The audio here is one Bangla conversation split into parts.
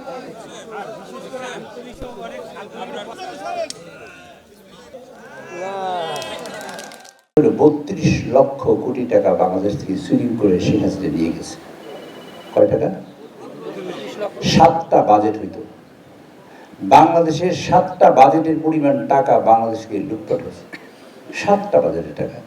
32 লক্ষ কোটি টাকা বাংলাদেশ থেকে চুরি করে শেখ হাসিনা নিয়ে গেছে। কয় টাকা? 7টা বাজেট হইতো। বাংলাদেশের 7টা বাজেটের পরিমাণ টাকা বাংলাদেশকে লুটপাট হয়েছে। 7টা বাজেটের টাকা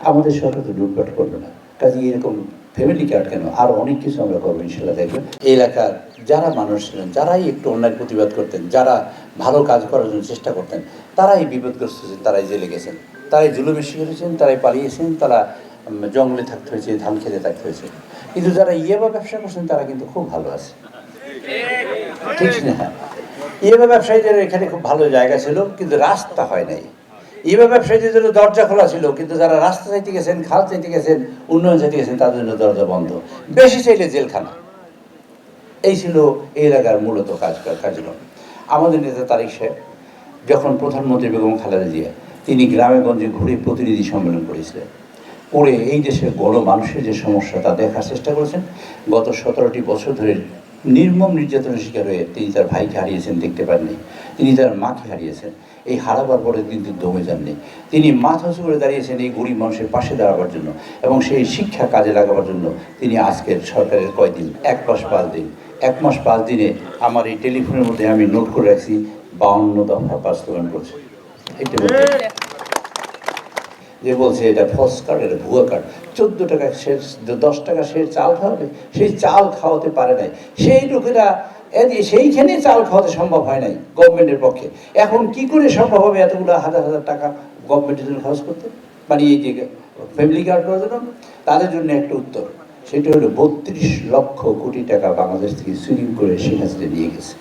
আমাদের সরকার তো লুটপাট করবে না। কাজে এরকম ফ্যামিলি কার্ড কেন, আরো অনেক কিছু আমরা করবো ইনশাল্লাহ। দেখবেন এই এলাকার যারা মানুষ ছিলেন, যারাই একটু অন্যায় প্রতিবাদ করতেন, যারা ভালো কাজ করার জন্য চেষ্টা করতেন, তারাই বিপদগ্রস্ত ছিলেন, তারাই জেলে গেছেন, তারাই জুলুমের শিকার হয়েছেন, তারাই পালিয়েছেন, তারা জঙ্গলে থাকতে হয়েছে, ধান খেতে থাকতে হয়েছে। কিন্তু যারা ইয়েবা ব্যবসা করছেন তারা কিন্তু খুব ভালো আছে, ঠিক না? ইয়েবা ব্যবসায়ীদের এখানে খুব ভালো জায়গা ছিল, কিন্তু রাস্তা হয় নাই। ইয়েবা ব্যবসায়ীদের জন্য দরজা খোলা ছিল, কিন্তু যারা রাস্তা চাইতে গেছেন, খাল চাইতে গেছেন, উন্নয়ন চাইতে গেছেন, তাদের জন্য দরজা বন্ধ। বেশি চাইলে জেলখানা। এই ছিল এই এলাকার মূলত কার্যক্রম। আমাদের নেতা তারেক সাহেব যখন প্রধানমন্ত্রী বেগম খালেদা জিয়া, তিনি গ্রামে গঞ্জে ঘুরে প্রতিনিধি সম্মেলন করেছিলেন, করে এই দেশের বড় মানুষের যে সমস্যা তা দেখার চেষ্টা করেছেন। গত 17টি বছর ধরে নির্মম নির্যাতনের শিকার হয়ে তিনি তার ভাইকে হারিয়েছেন, দেখতে পাননি। তিনি তার মাকে হারিয়েছেন। এই হারাবার পরে কিন্তু দমে যাননি। তিনি মাথা উঁচু করে দাঁড়িয়েছেন এই গরিব মানুষের পাশে দাঁড়াবার জন্য, এবং সেই শিক্ষা কাজে লাগাবার জন্য তিনি আজকের সরকারের কয়দিন, 1 মাস 5 দিন, 1 মাস 5 দিনে আমার এই টেলিফোনের মধ্যে আমি নোট করে রাখছি 52 দফা বাস্তবায়ন করছে। এটা যে বলছে এটা ফলস কার্ড, এটা ভুয়া কার্ড। 14 টাকা শের, 10 টাকা শের চাল খাওয়াবে, সেই চাল খাওয়াতে পারে নাই। সেই লোকেরা সেইখানে চাল খাওয়াতে সম্ভব হয় নাই গভর্নমেন্টের পক্ষে। এখন কি করে সম্ভব হবে এতগুলো হাজার হাজার টাকা গভর্নমেন্টের জন্য খরচ করতে, মানে এই যে ফ্যামিলি কার্ড করার জন্য? তাদের জন্য একটা উত্তর, সেটা হলো 32 লক্ষ কোটি টাকা বাংলাদেশ থেকে চুরি করে শেখ হাসিনা নিয়ে গেছে।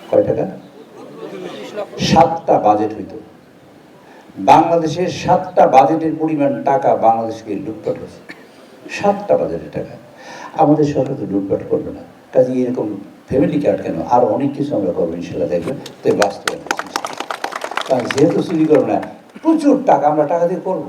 কয় টাকা? 7টা বাজেট হইতো। বাংলাদেশের 7টা বাজেটের পরিমাণ টাকা বাংলাদেশকে লুটপাট হয়েছে। 7টা বাজেটের টাকা আমাদের সরকার তো লুটপাট করবে না। কাজে এরকম ফ্যামিলি কার্ড কেন, আরো অনেক কিছু আমরা করবো ইনশাল্লাহ। দেখবেন তো বাস্তবায়ন। কারণ যেহেতু চুরি করবো না, প্রচুর টাকা আমরা টাকা দিয়ে করবো।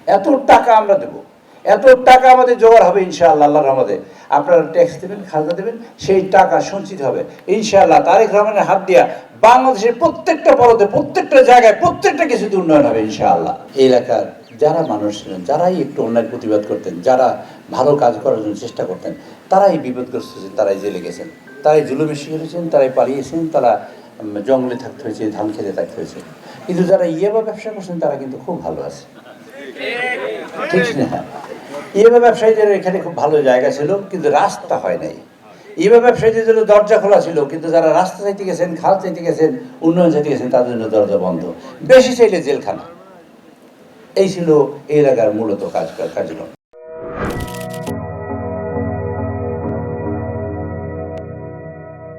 এত টাকা আমরা দেবো, এত টাকা আমাদের জোগাড় হবে ইনশাআল্লাহ। আল্লাহর রহমতে আপনারা ট্যাক্স দেবেন, খাজনা দেবেন, সেই টাকা সঞ্চিত হবে ইনশাআল্লাহ। তারেক রহমানের হাত দিয়া বাংলাদেশের প্রত্যেকটা পরতে, প্রত্যেকটা জায়গায়, প্রত্যেকটা কিছুতে উন্নয়ন হবে ইনশাআল্লাহ। এই এলাকার যারা মানুষ ছিলেন, যারাই একটু অন্যায় প্রতিবাদ করতেন, যারা ভালো কাজ করার জন্য চেষ্টা করতেন, তারাই বিপদগ্রস্ত ছিলেন, তারাই জেলে গেছেন, তারাই জুলুমের শিকার হয়েছেন, তারাই পালিয়েছেন, তারা জঙ্গলে থাকতে হয়েছে, ধান খেতে থাকতে হয়েছে। কিন্তু যারা ইয়েবা ব্যবসা করছেন তারা কিন্তু খুব ভালো আছে, ঠিক না? ইয়েবা ব্যবসায়ীদের এখানে খুব ভালো জায়গা ছিল, কিন্তু রাস্তা হয় নাই। ইয়েবা ব্যবসায়ীদের জন্য দরজা খোলা ছিল, কিন্তু যারা রাস্তা চাইতে গেছেন, খাল চাইতে গেছেন, উন্নয়ন চাইতে গেছেন, তাদের জন্য দরজা বন্ধ। বেশি চাইলে জেলখানা। এই ছিল এই এলাকার মূলত কার্যক্রম।